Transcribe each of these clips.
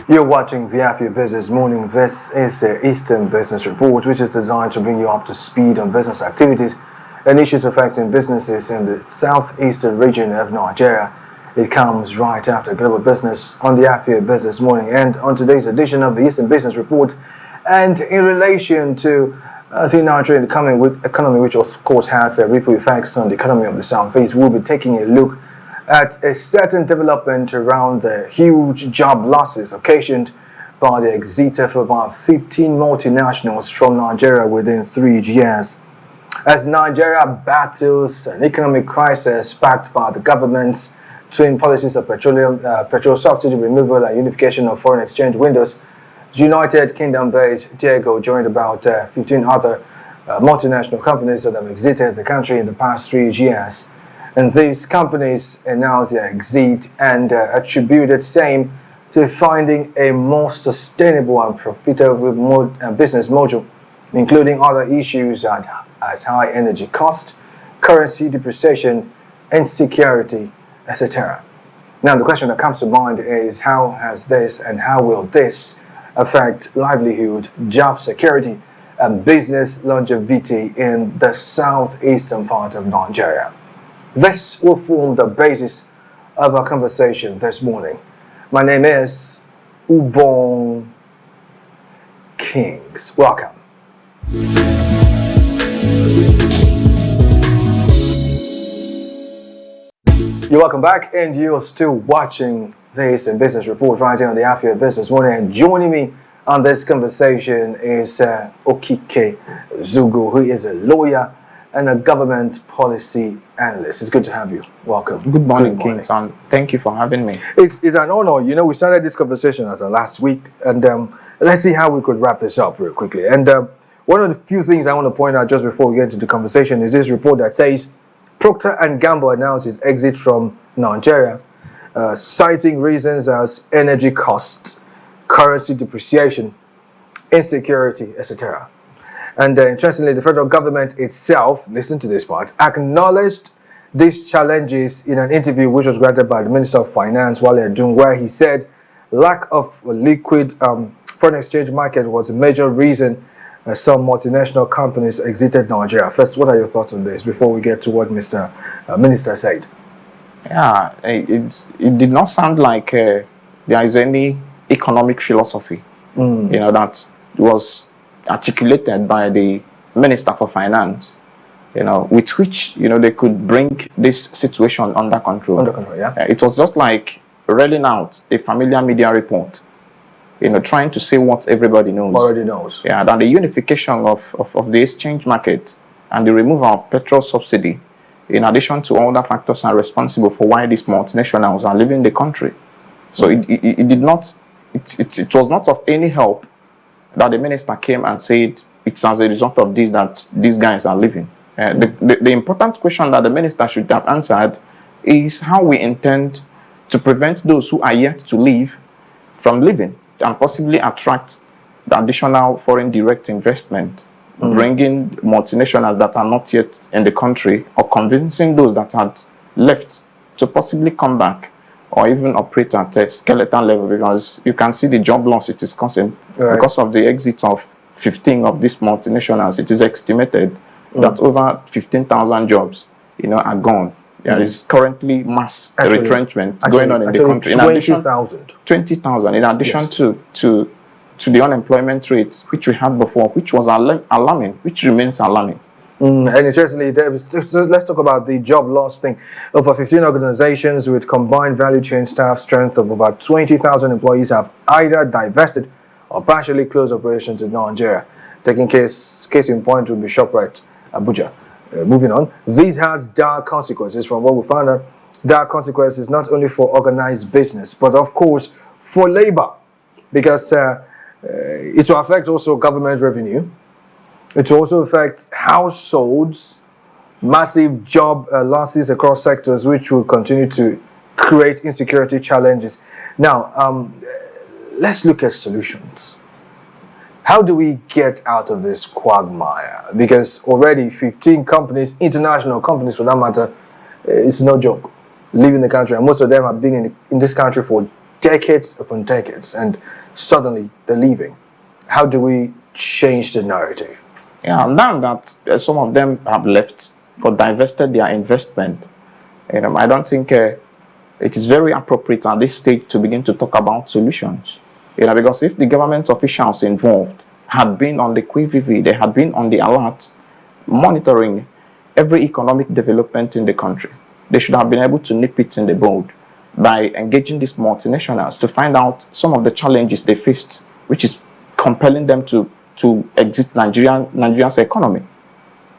You're watching the Afia Business Morning. This is the Eastern Business Report, which is designed to bring you up to speed on business activities and issues affecting businesses in the southeastern region of Nigeria. It comes right after Global Business on the Afia Business Morning. And on today's edition of the Eastern Business Report, and in relation to the Nigerian economy, which of course has ripple effects on the economy of the southeast, we'll be taking a look at a certain development around the huge job losses occasioned by the exit of about 15 multinationals from Nigeria within 3 years. As Nigeria battles an economic crisis sparked by the government's twin policies of petrol subsidy removal and unification of foreign exchange windows, United Kingdom-based Diego joined about 15 other multinational companies that have exited the country in the past 3 years. And these companies announced their exit and attributed same to finding a more sustainable and profitable business model, including other issues as high energy cost, currency depreciation, insecurity, etc. Now, the question that comes to mind is how has this and how will this affect livelihood, job security, and business longevity in the southeastern part of Nigeria? This will form the basis of our conversation this morning. My name is Ubong Kings. Welcome. You're welcome back, and you're still watching this Business Report right here on the Afia Business Morning. And joining me on this conversation is Okike Ezugwu, who is a lawyer and a government policy analyst. It's good to have you. Welcome. Good morning, Kings, and thank you for having me. It's an honor. You know, we started this conversation as last week, and let's see how we could wrap this up real quickly. And one of the few things I want to point out just before we get into the conversation is this report that says Procter & Gamble announced its exit from Nigeria, citing reasons as energy costs, currency depreciation, insecurity, etc. And interestingly, the federal government itself, listen to this part, acknowledged these challenges in an interview which was granted by the Minister of Finance, Wale Edun, where he said lack of a liquid foreign exchange market was a major reason some multinational companies exited Nigeria. First, what are your thoughts on this before we get to what Mr. Minister said? Yeah, it did not sound like there is any economic philosophy, that was articulated by the Minister for Finance, with which, they could bring this situation under control. Under control, yeah. It was just like rolling out a familiar media report, trying to say what everybody knows. Already knows. Yeah, that the unification of the exchange market and the removal of petrol subsidy, in addition to all the factors, are responsible for why these multinationals are leaving the country. So it was not of any help that the minister came and said it's as a result of this that these guys are leaving. The important question that the minister should have answered is how we intend to prevent those who are yet to leave from leaving and possibly attract the additional foreign direct investment, bringing multinationals that are not yet in the country, or convincing those that had left to possibly come back or even operate at a skeleton level, because you can see the job loss it is causing. Right. Because of the exit of 15 of these multinationals. It is estimated that over 15,000 jobs, are gone. There is currently mass retrenchment going on in the country. 20,000. 20,000. In addition to the unemployment rates which we had before, which was alarming, which remains alarming. And interestingly, let's talk about the job loss thing. Over 15 organizations with combined value chain staff strength of about 20,000 employees have either divested or partially closed operations in Nigeria. Taking case in point would be ShopRite Abuja. Moving on, this has dire consequences from what we found out. Dire consequences not only for organized business, but of course for labor, because it will affect also government revenue. It will also affect households, massive job losses across sectors, which will continue to create insecurity challenges. Now, let's look at solutions. How do we get out of this quagmire? Because already 15 companies, international companies for that matter, it's no joke, leaving the country. And most of them have been in this country for decades upon decades, and suddenly they're leaving. How do we change the narrative? Yeah, now that some of them have left or divested their investment, I don't think it is very appropriate at this stage to begin to talk about solutions. Because if the government officials involved had been on the qui vive, they had been on the alert, monitoring every economic development in the country, they should have been able to nip it in the bud by engaging these multinationals to find out some of the challenges they faced, which is compelling them to exit Nigeria's economy.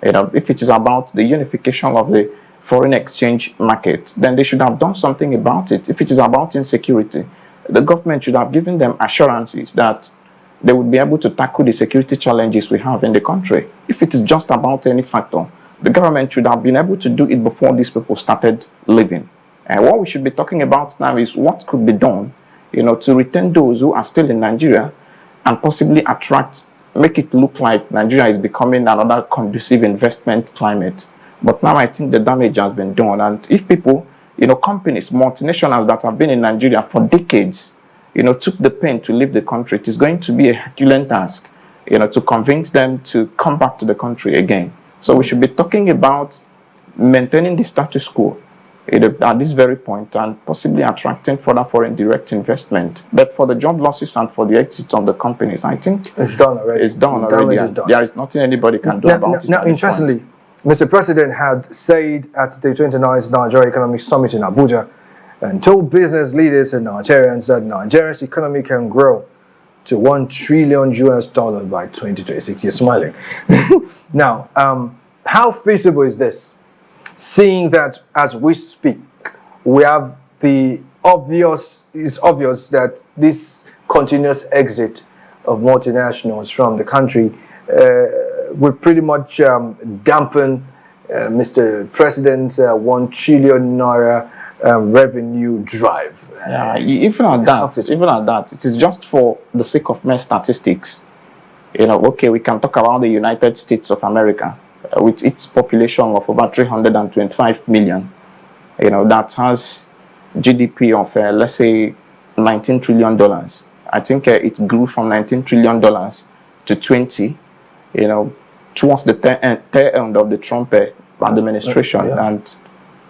If it is about the unification of the foreign exchange market, then they should have done something about it. If it is about insecurity, the government should have given them assurances that they would be able to tackle the security challenges we have in the country. If it is just about any factor, the government should have been able to do it before these people started leaving. And what we should be talking about now is what could be done, to retain those who are still in Nigeria and possibly make it look like Nigeria is becoming another conducive investment climate. But now I think the damage has been done. And if people, companies, multinationals that have been in Nigeria for decades, took the pain to leave the country, it is going to be a Herculean task, to convince them to come back to the country again. So we should be talking about maintaining the status quo at this very point and possibly attracting further foreign direct investment. But for the job losses and for the exit of the companies, I think it's done already. It's done already. There is nothing anybody can do about it. Now, interestingly, Mr. President had said at the 29th Nigeria Economic Summit in Abuja and told business leaders and Nigerians that Nigeria's economy can grow to $1 trillion by 2026. You're smiling. Now, how feasible is this? Seeing that as we speak, we have it's obvious that this continuous exit of multinationals from the country will pretty much dampen Mr. President's 1 trillion naira revenue drive. Yeah, even at that, it is just for the sake of mere statistics. Okay, we can talk about the United States of America with its population of over 325 million. That has GDP of let's say $19 trillion. I think it grew from $19 trillion to 20. Towards the tail end of the Trump administration and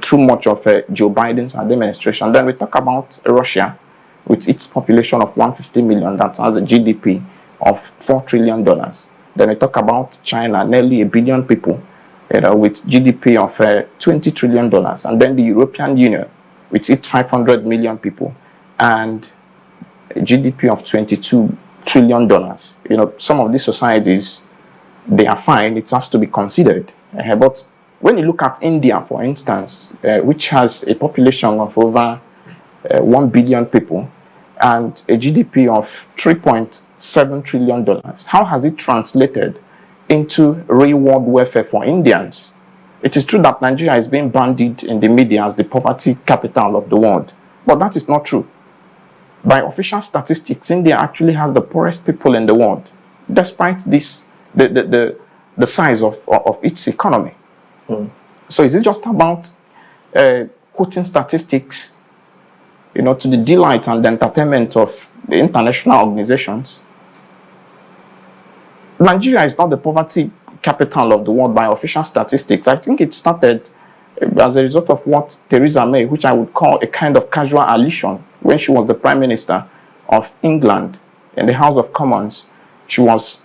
through much of Joe Biden's administration. Then we talk about Russia with its population of 150 million that has a GDP of $4 trillion. Then we talk about China, nearly 1 billion people, with GDP of $20 trillion. And then the European Union with its 500 million people and a GDP of $22 trillion. Some of these societies, they are fine, it has to be considered. But when you look at India, for instance, which has a population of over 1 billion people and a GDP of $3.7 trillion, how has it translated into real world welfare for Indians? It is true that Nigeria is being bandied in the media as the poverty capital of the world, but that is not true. By official statistics, India actually has the poorest people in the world, despite this, the size of its economy. So is it just about quoting statistics, to the delight and the entertainment of the international organizations? Nigeria is not the poverty capital of the world by official statistics. I think it started as a result of what Theresa May, which I would call a kind of casual allusion, when she was the Prime Minister of England in the House of Commons. She was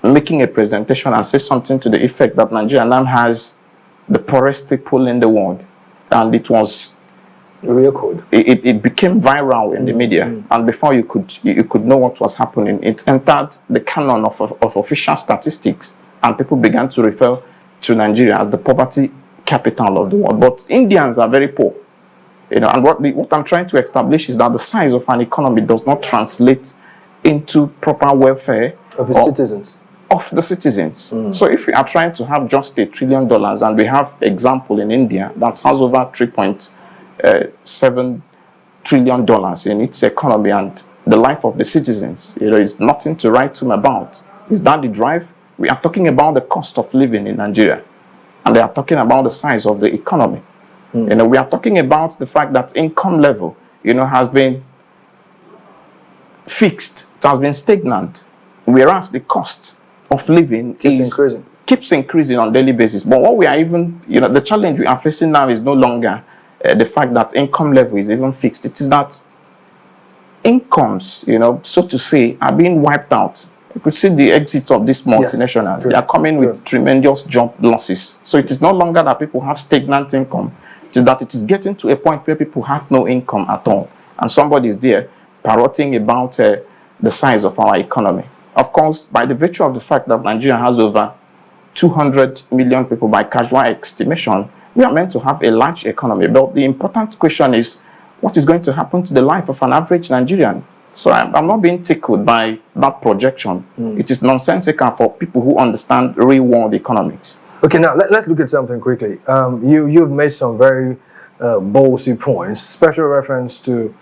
making a presentation and said something to the effect that Nigeria now has the poorest people in the world, and it was real code. It became viral in the media, and before you could know what was happening, it entered the canon of official statistics, and people began to refer to Nigeria as the poverty capital of the world. But Indians are very poor, and what I'm trying to establish is that the size of an economy does not translate into proper welfare of the citizens. So if we are trying to have just $1 trillion, and we have example in India that has over $3.7 trillion in its economy, and the life of the citizens, is nothing to write home about. Is that the drive? We are talking about the cost of living in Nigeria, and they are talking about the size of the economy. We are talking about the fact that income level, has been fixed, it has been stagnant, whereas the cost of living keeps increasing on a daily basis. But what we are even, the challenge we are facing now is no longer the fact that income level is even fixed. It is that incomes, so to say, are being wiped out. You could see the exit of these multinationals. Yes, they are coming with tremendous job losses. So it is no longer that people have stagnant income. It is that it is getting to a point where people have no income at all. And somebody is there parroting about the size of our economy. Of course, by the virtue of the fact that Nigeria has over 200 million people by casual estimation, we are meant to have a large economy. But the important question is, what is going to happen to the life of an average Nigerian? So I'm not being tickled by that projection. It is nonsensical for people who understand real world economics. Okay, now let's look at something quickly. You've made some very ballsy points, special reference to,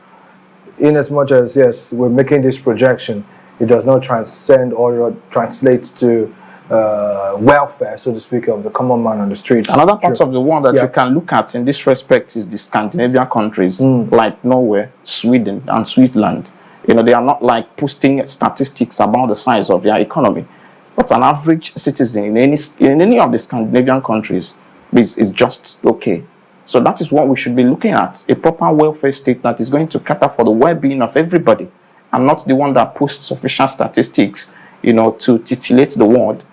in as much as, yes, we're making this projection, it does not transcend or translate to welfare, so to speak, of the common man on the street. Another part of the world that you can look at in this respect is the Scandinavian countries like Norway, Sweden, and Switzerland. They are not like posting statistics about the size of their economy. But an average citizen in any of the Scandinavian countries is just okay. So that is what we should be looking at, a proper welfare state that is going to cater for the well-being of everybody, and not the one that posts official statistics, to titillate the world.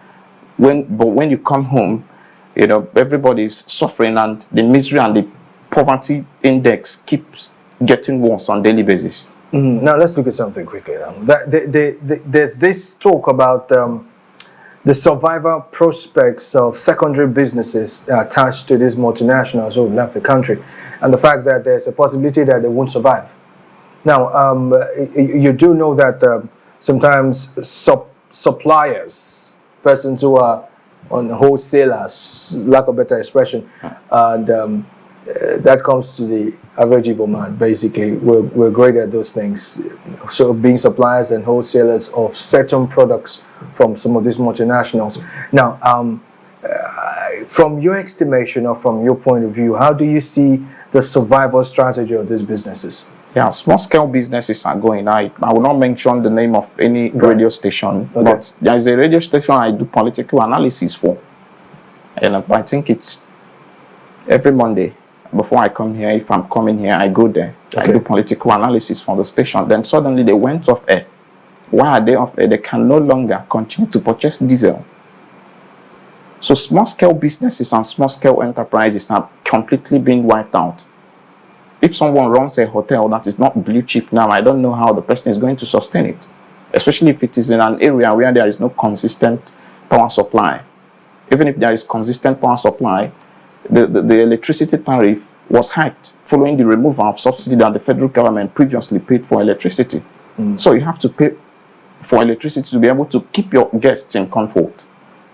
But when you come home, everybody is suffering, and the misery and the poverty index keeps getting worse on a daily basis. Now let's look at something quickly. There's this talk about the survival prospects of secondary businesses attached to these multinationals who left the country, and the fact that there's a possibility that they won't survive. Now, you do know that sometimes suppliers, persons who are on wholesalers, lack of better expression, and that comes to the average Igbo man, basically. We're great at those things. So being suppliers and wholesalers of certain products from some of these multinationals. Now, from your estimation or from your point of view, how do you see the survival strategy of these businesses? Yeah, small-scale businesses are going. I will not mention the name of any radio station, but there is a radio station I do political analysis for. And I think it's every Monday. Before I come here, if I'm coming here, I go there. I do political analysis for the station. Then suddenly they went off air. Why are they off air? They can no longer continue to purchase diesel. So small-scale businesses and small-scale enterprises are completely being wiped out. If someone runs a hotel that is not blue chip now, I don't know how the person is going to sustain it. Especially if it is in an area where there is no consistent power supply. Even if there is consistent power supply, the electricity tariff was hiked following the removal of subsidy that the federal government previously paid for electricity. So you have to pay for electricity to be able to keep your guests in comfort.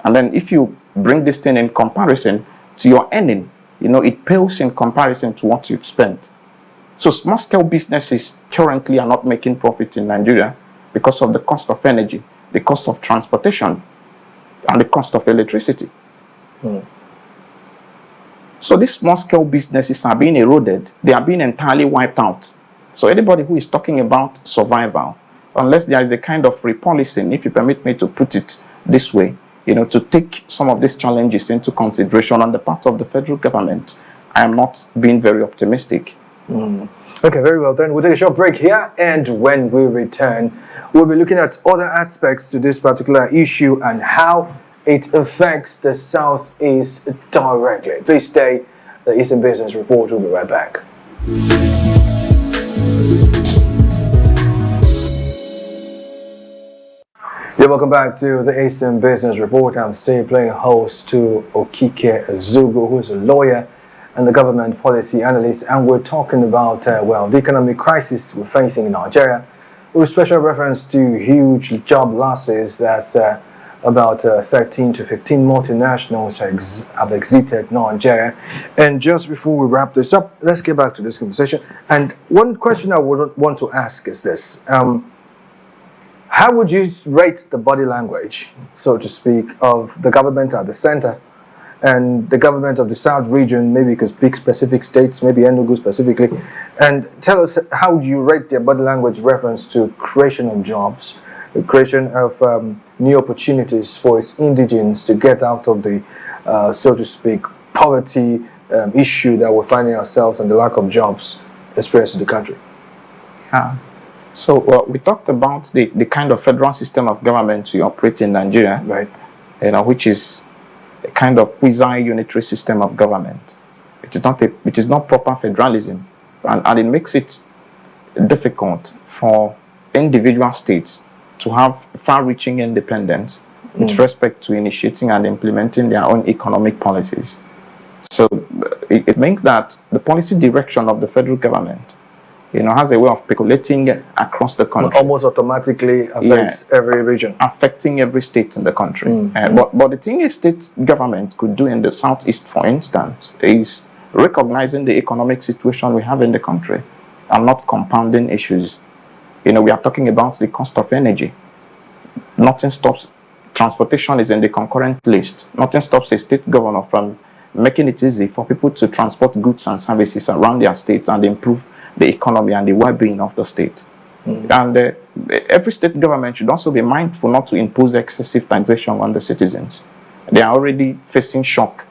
And then if you bring this thing in comparison to your earning, it pales in comparison to what you've spent. So small-scale businesses currently are not making profit in Nigeria because of the cost of energy, the cost of transportation, and the cost of electricity. So these small-scale businesses are being eroded. They are being entirely wiped out. So anybody who is talking about survival, unless there is a kind of repolicing, if you permit me to put it this way, to take some of these challenges into consideration on the part of the federal government, I am not being very optimistic. Okay, very well then. We'll take a short break here, and when we return, we'll be looking at other aspects to this particular issue and how it affects the Southeast directly. Please stay. The Eastern Business Report will be right back. Yeah, welcome back to the Eastern Business Report. I'm still playing host to Okike Ezugwu, who is a lawyer and the government policy analyst, and we're talking about the economic crisis we're facing in Nigeria, with special reference to huge job losses as about 13 to 15 multinationals have exited Nigeria. And just before we wrap this up, let's get back to this conversation. And one question I would want to ask is this. How would you rate the body language, so to speak, of the government at the center and the government of the South region, maybe you could speak specific states, maybe Enugu specifically, and tell us how do you rate their body language reference to creation of jobs, the creation of new opportunities for its indigents to get out of the, so to speak, poverty issue that we're finding ourselves and the lack of jobs experienced in the country. So we talked about the kind of federal system of government we operate in Nigeria, right? Which is a kind of quasi-unitary system of government. It is not proper federalism, and it makes it difficult for individual states to have far-reaching independence with respect to initiating and implementing their own economic policies. So it means that the policy direction of the federal government, has a way of percolating across the country. Almost automatically affects every region. Affecting every state in the country. But the thing a state government could do in the Southeast, for instance, is recognizing the economic situation we have in the country and not compounding issues. We are talking about the cost of energy. Nothing stops. Transportation is in the concurrent list. Nothing stops a state governor from making it easy for people to transport goods and services around their state and improve the economy and the well-being of the state. And every state government should also be mindful not to impose excessive taxation on the citizens. They are already facing shock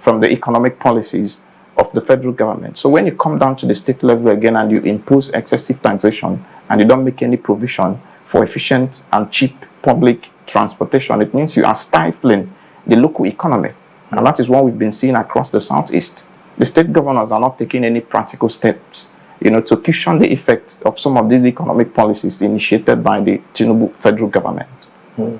from the economic policies of the federal government. So when you come down to the state level again and you impose excessive taxation and you don't make any provision for efficient and cheap public transportation, it means you are stifling the local economy. And that is what we've been seeing across the Southeast. The state governors are not taking any practical steps to cushion the effect of some of these economic policies initiated by the Tinubu federal government.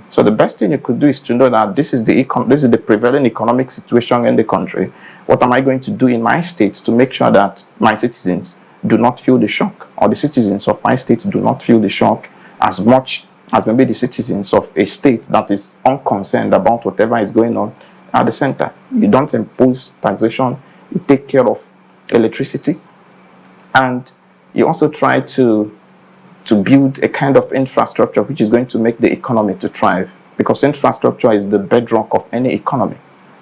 So the best thing you could do is to know that this is the prevailing economic situation in the country. What am I going to do in my state to make sure that my citizens do not feel the shock, or the citizens of my state do not feel the shock as much as maybe the citizens of a state that is unconcerned about whatever is going on at the center. You don't impose taxation, you take care of electricity, and you also try to build a kind of infrastructure which is going to make the economy to thrive, because infrastructure is the bedrock of any economy.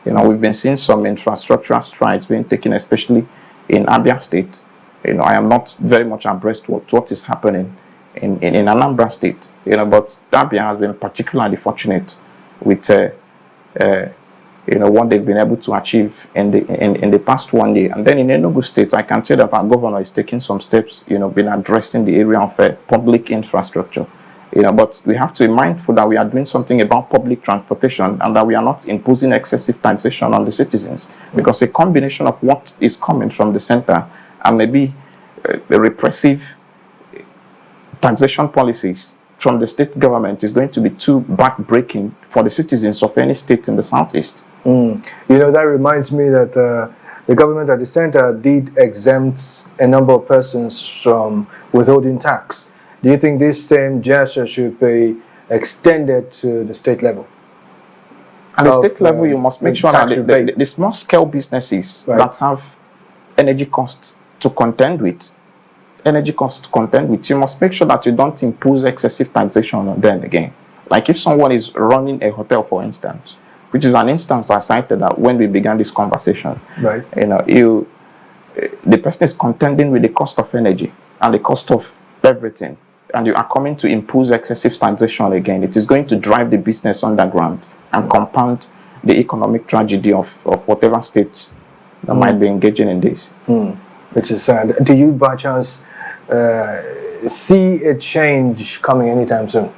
We've been seeing some infrastructural strides being taken, especially in Abia State. I am not very much abreast with what is happening in Anambra State, but Abia has been particularly fortunate with what they've been able to achieve in the past 1 year. And then in Enugu State, I can say that our governor is taking some steps, been addressing the area of public infrastructure. But we have to be mindful that we are doing something about public transportation and that we are not imposing excessive taxation on the citizens, because a combination of what is coming from the center and maybe the repressive taxation policies from the state government is going to be too backbreaking for the citizens of any state in the Southeast. That reminds me that the government at the center did exempt a number of persons from withholding tax. Do you think this same gesture should be extended to the state level? At the state level, you must make sure that the small-scale businesses that have energy costs to contend with, you must make sure that you don't impose excessive taxation on them again. Like if someone is running a hotel, for instance, which is an instance I cited that when we began this conversation. Right. The person is contending with the cost of energy and the cost of everything, and you are coming to impose excessive taxation again. It is going to drive the business underground and compound the economic tragedy of whatever states that might be engaging in this. Which is sad. Do you by chance see a change coming anytime soon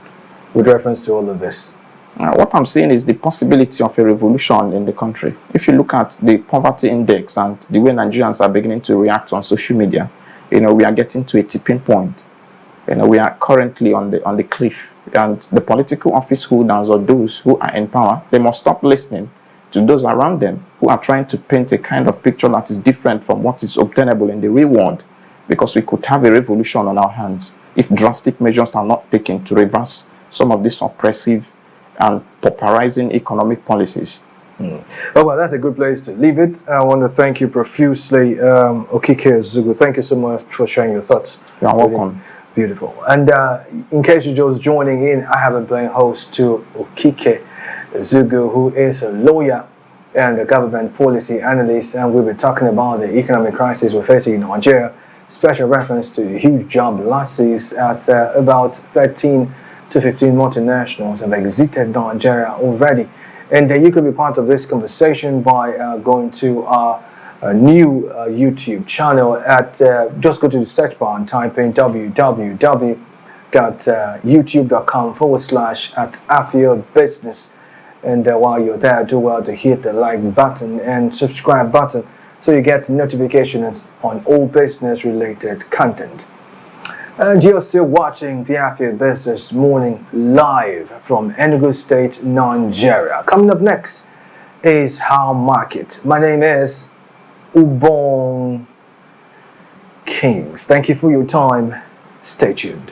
with reference to all of this? What I'm saying is the possibility of a revolution in the country. If you look at the poverty index and the way Nigerians are beginning to react on social media, we are getting to a tipping point. We are currently on the cliff, and the political office holders or those who are in power, they must stop listening to those around them who are trying to paint a kind of picture that is different from what is obtainable in the real world, because we could have a revolution on our hands if drastic measures are not taken to reverse some of these oppressive and pauperizing economic policies. Oh, well, that's a good place to leave it. I want to thank you profusely, Okike Ezugwu. Thank you so much for sharing your thoughts. You're welcome. Beautiful. And in case you're just joining in, I have been playing host to Okike Ezugwu, who is a lawyer and a government policy analyst, and we'll be talking about the economic crisis we're facing in Nigeria. Special reference to the huge job losses as about 13 to 15 multinationals have exited Nigeria already. And you could be part of this conversation by going to our new YouTube channel at just go to the search bar and type in www.youtube.com/@AfioBusiness. And while you're there, do well to hit the like button and subscribe button so you get notifications on all business related content. And you're still watching the Afio Business Morning live from Enugu State, Nigeria. Coming up next is How Market. My name is Ubong Kings. Thank you for your time. Stay tuned.